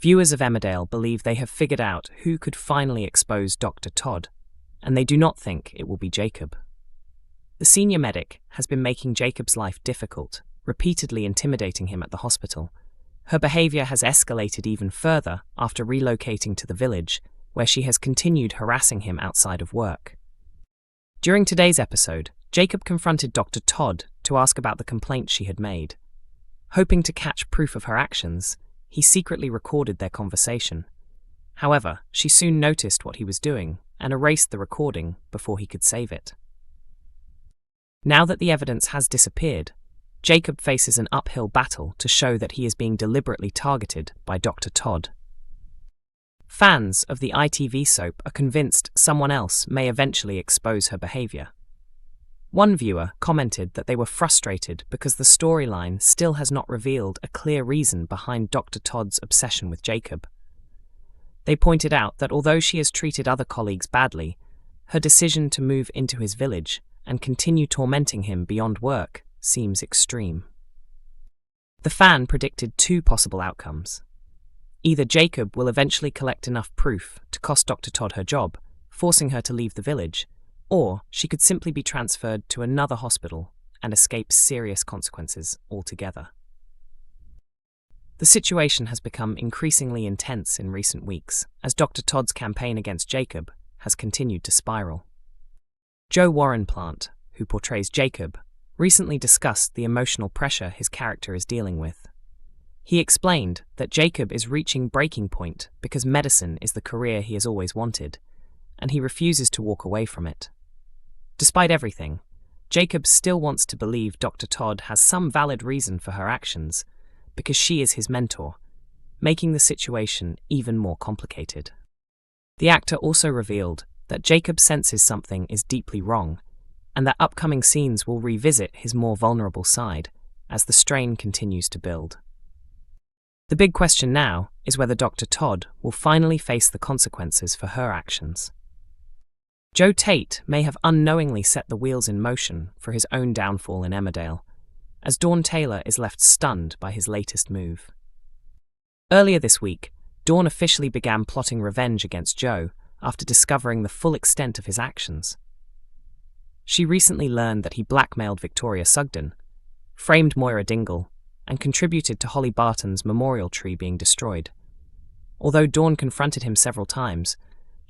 Viewers of Emmerdale believe they have figured out who could finally expose Dr. Todd, and they do not think it will be Jacob. The senior medic has been making Jacob's life difficult, repeatedly intimidating him at the hospital. Her behaviour has escalated even further after relocating to the village, where she has continued harassing him outside of work. During today's episode, Jacob confronted Dr. Todd to ask about the complaint she had made. Hoping to catch proof of her actions, he secretly recorded their conversation. However, she soon noticed what he was doing and erased the recording before he could save it. Now that the evidence has disappeared, Jacob faces an uphill battle to show that he is being deliberately targeted by Dr. Todd. Fans of the ITV soap are convinced someone else may eventually expose her behaviour. One viewer commented that they were frustrated because the storyline still has not revealed a clear reason behind Dr. Todd's obsession with Jacob. They pointed out that although she has treated other colleagues badly, her decision to move into his village and continue tormenting him beyond work seems extreme. The fan predicted two possible outcomes. Either Jacob will eventually collect enough proof to cost Dr. Todd her job, forcing her to leave the village, or she could simply be transferred to another hospital and escape serious consequences altogether. The situation has become increasingly intense in recent weeks as Dr. Todd's campaign against Jacob has continued to spiral. Joe Warrenplant, who portrays Jacob, recently discussed the emotional pressure his character is dealing with. He explained that Jacob is reaching breaking point because medicine is the career he has always wanted, and he refuses to walk away from it. Despite everything, Jacob still wants to believe Dr. Todd has some valid reason for her actions because she is his mentor, making the situation even more complicated. The actor also revealed that Jacob senses something is deeply wrong, and that upcoming scenes will revisit his more vulnerable side as the strain continues to build. The big question now is whether Dr. Todd will finally face the consequences for her actions. Joe Tate may have unknowingly set the wheels in motion for his own downfall in Emmerdale, as Dawn Taylor is left stunned by his latest move. Earlier this week, Dawn officially began plotting revenge against Joe after discovering the full extent of his actions. She recently learned that he blackmailed Victoria Sugden, framed Moira Dingle, and contributed to Holly Barton's memorial tree being destroyed. Although Dawn confronted him several times,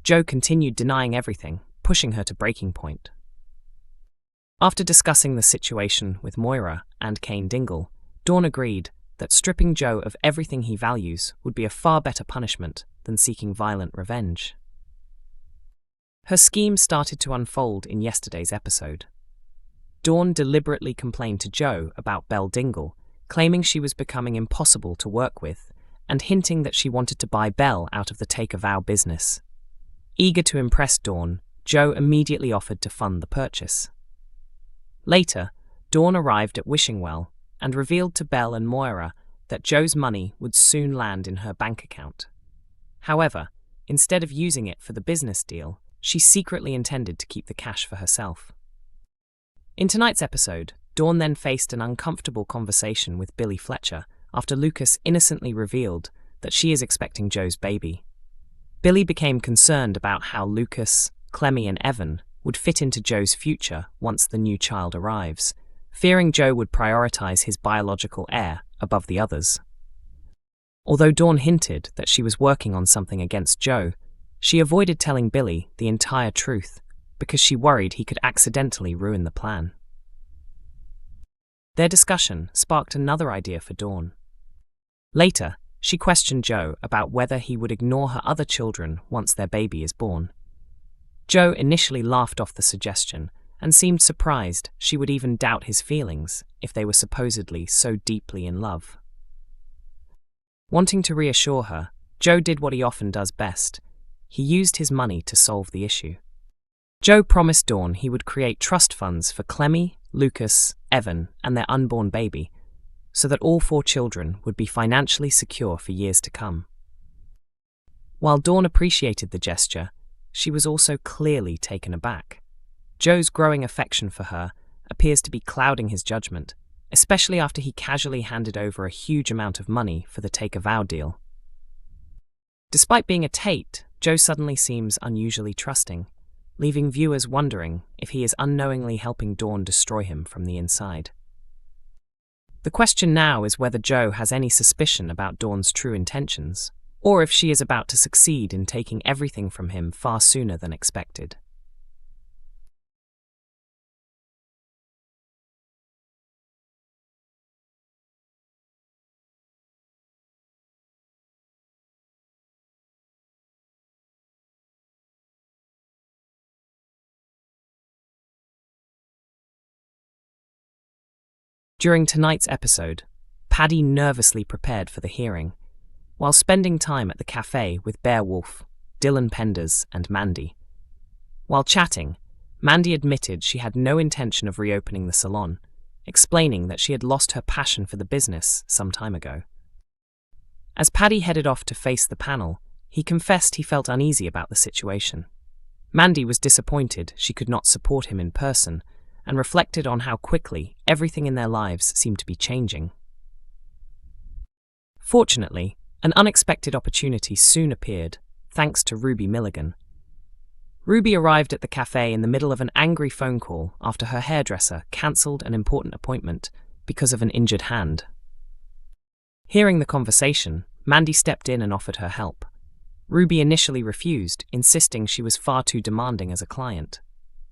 Joe continued denying everything, pushing her to breaking point. After discussing the situation with Moira and Kane Dingle, Dawn agreed that stripping Joe of everything he values would be a far better punishment than seeking violent revenge. Her scheme started to unfold in yesterday's episode. Dawn deliberately complained to Joe about Belle Dingle, claiming she was becoming impossible to work with, and hinting that she wanted to buy Belle out of the take-a-vow business. Eager to impress Dawn, Joe immediately offered to fund the purchase. Later, Dawn arrived at Wishingwell and revealed to Belle and Moira that Joe's money would soon land in her bank account. However, instead of using it for the business deal, she secretly intended to keep the cash for herself. In tonight's episode, Dawn then faced an uncomfortable conversation with Billy Fletcher after Lucas innocently revealed that she is expecting Joe's baby. Billy became concerned about how Lucas, Clemmy and Evan would fit into Joe's future once the new child arrives, fearing Joe would prioritize his biological heir above the others. Although Dawn hinted that she was working on something against Joe, she avoided telling Billy the entire truth because she worried he could accidentally ruin the plan. Their discussion sparked another idea for Dawn. Later, she questioned Joe about whether he would ignore her other children once their baby is born. Joe initially laughed off the suggestion and seemed surprised she would even doubt his feelings if they were supposedly so deeply in love. Wanting to reassure her, Joe did what he often does best. He used his money to solve the issue. Joe promised Dawn he would create trust funds for Clemmy, Lucas, Evan, and their unborn baby, so that all 4 children would be financially secure for years to come. While Dawn appreciated the gesture, she was also clearly taken aback. Joe's growing affection for her appears to be clouding his judgment, especially after he casually handed over a huge amount of money for the take-a-vow deal. Despite being a Tate, Joe suddenly seems unusually trusting, leaving viewers wondering if he is unknowingly helping Dawn destroy him from the inside. The question now is whether Joe has any suspicion about Dawn's true intentions, or if she is about to succeed in taking everything from him far sooner than expected. During tonight's episode, Paddy nervously prepared for the hearing, while spending time at the cafe with Beowulf, Dylan Penders, and Mandy. While chatting, Mandy admitted she had no intention of reopening the salon, explaining that she had lost her passion for the business some time ago. As Paddy headed off to face the panel, he confessed he felt uneasy about the situation. Mandy was disappointed she could not support him in person, and reflected on how quickly everything in their lives seemed to be changing. Fortunately, an unexpected opportunity soon appeared, thanks to Ruby Milligan. Ruby arrived at the cafe in the middle of an angry phone call after her hairdresser cancelled an important appointment because of an injured hand. Hearing the conversation, Mandy stepped in and offered her help. Ruby initially refused, insisting she was far too demanding as a client.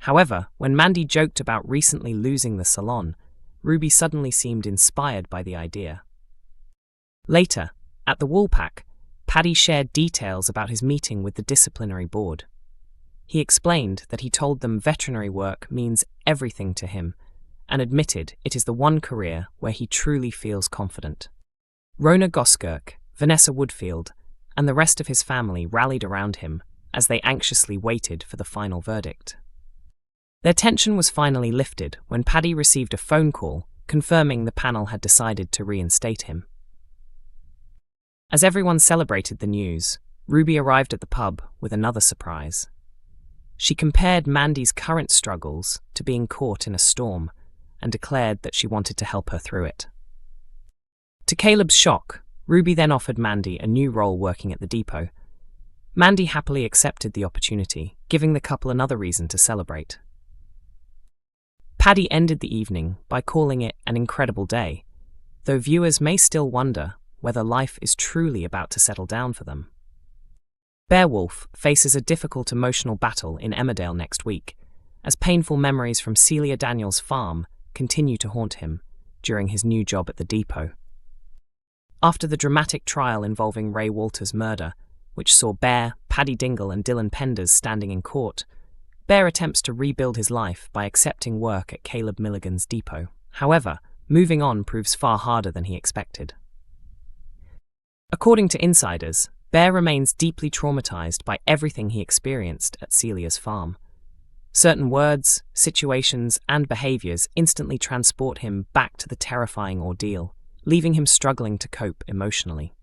However, when Mandy joked about recently losing the salon, Ruby suddenly seemed inspired by the idea. Later, at the Woolpack, Paddy shared details about his meeting with the disciplinary board. He explained that he told them veterinary work means everything to him, and admitted it is the one career where he truly feels confident. Rona Goskirk, Vanessa Woodfield, and the rest of his family rallied around him as they anxiously waited for the final verdict. Their tension was finally lifted when Paddy received a phone call confirming the panel had decided to reinstate him. As everyone celebrated the news, Ruby arrived at the pub with another surprise. She compared Mandy's current struggles to being caught in a storm and declared that she wanted to help her through it. To Caleb's shock, Ruby then offered Mandy a new role working at the depot. Mandy happily accepted the opportunity, giving the couple another reason to celebrate. Paddy ended the evening by calling it an incredible day, though viewers may still wonder whether life is truly about to settle down for them. Beowulf faces a difficult emotional battle in Emmerdale next week, as painful memories from Celia Daniels' farm continue to haunt him during his new job at the depot. After the dramatic trial involving Ray Walters' murder, which saw Bear, Paddy Dingle and Dylan Penders standing in court, Bear attempts to rebuild his life by accepting work at Caleb Milligan's depot. However, moving on proves far harder than he expected. According to insiders, Bear remains deeply traumatized by everything he experienced at Celia's farm. Certain words, situations, and behaviors instantly transport him back to the terrifying ordeal, leaving him struggling to cope emotionally.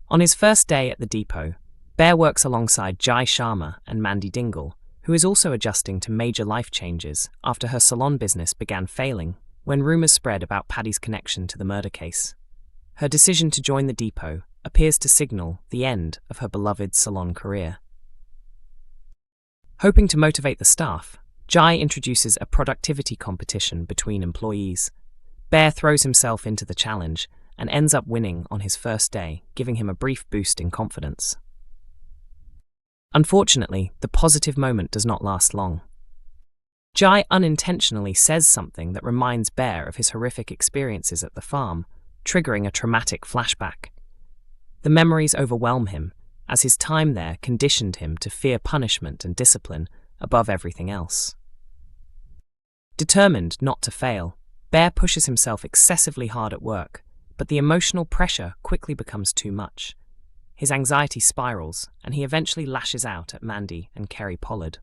On his first day at the depot, Bear works alongside Jai Sharma and Mandy Dingle, who is also adjusting to major life changes after her salon business began failing when rumors spread about Paddy's connection to the murder case. Her decision to join the depot appears to signal the end of her beloved salon career. Hoping to motivate the staff, Jai introduces a productivity competition between employees. Bear throws himself into the challenge and ends up winning on his first day, giving him a brief boost in confidence. Unfortunately, the positive moment does not last long. Jai unintentionally says something that reminds Bear of his horrific experiences at the farm, triggering a traumatic flashback. The memories overwhelm him, as his time there conditioned him to fear punishment and discipline above everything else. Determined not to fail, Bear pushes himself excessively hard at work, but the emotional pressure quickly becomes too much. His anxiety spirals, and he eventually lashes out at Mandy and Kerry Pollard.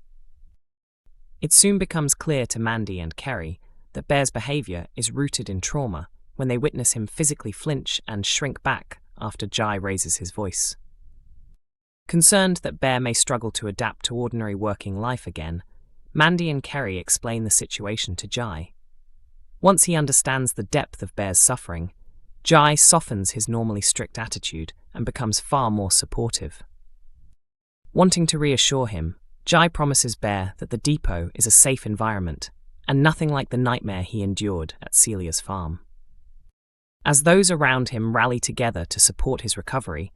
It soon becomes clear to Mandy and Kerry that Bear's behaviour is rooted in trauma when they witness him physically flinch and shrink back after Jai raises his voice. Concerned that Bear may struggle to adapt to ordinary working life again, Mandy and Kerry explain the situation to Jai. Once he understands the depth of Bear's suffering, Jai softens his normally strict attitude and becomes far more supportive. Wanting to reassure him, Jai promises Bear that the depot is a safe environment and nothing like the nightmare he endured at Celia's farm. As those around him rally together to support his recovery,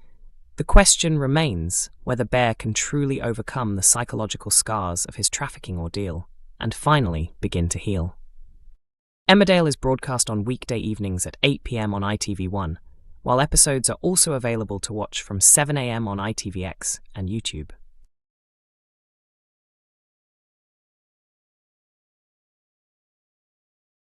the question remains whether Bear can truly overcome the psychological scars of his trafficking ordeal and finally begin to heal. Emmerdale is broadcast on weekday evenings at 8 p.m. on ITV1, while episodes are also available to watch from 7 a.m. on ITVX and YouTube.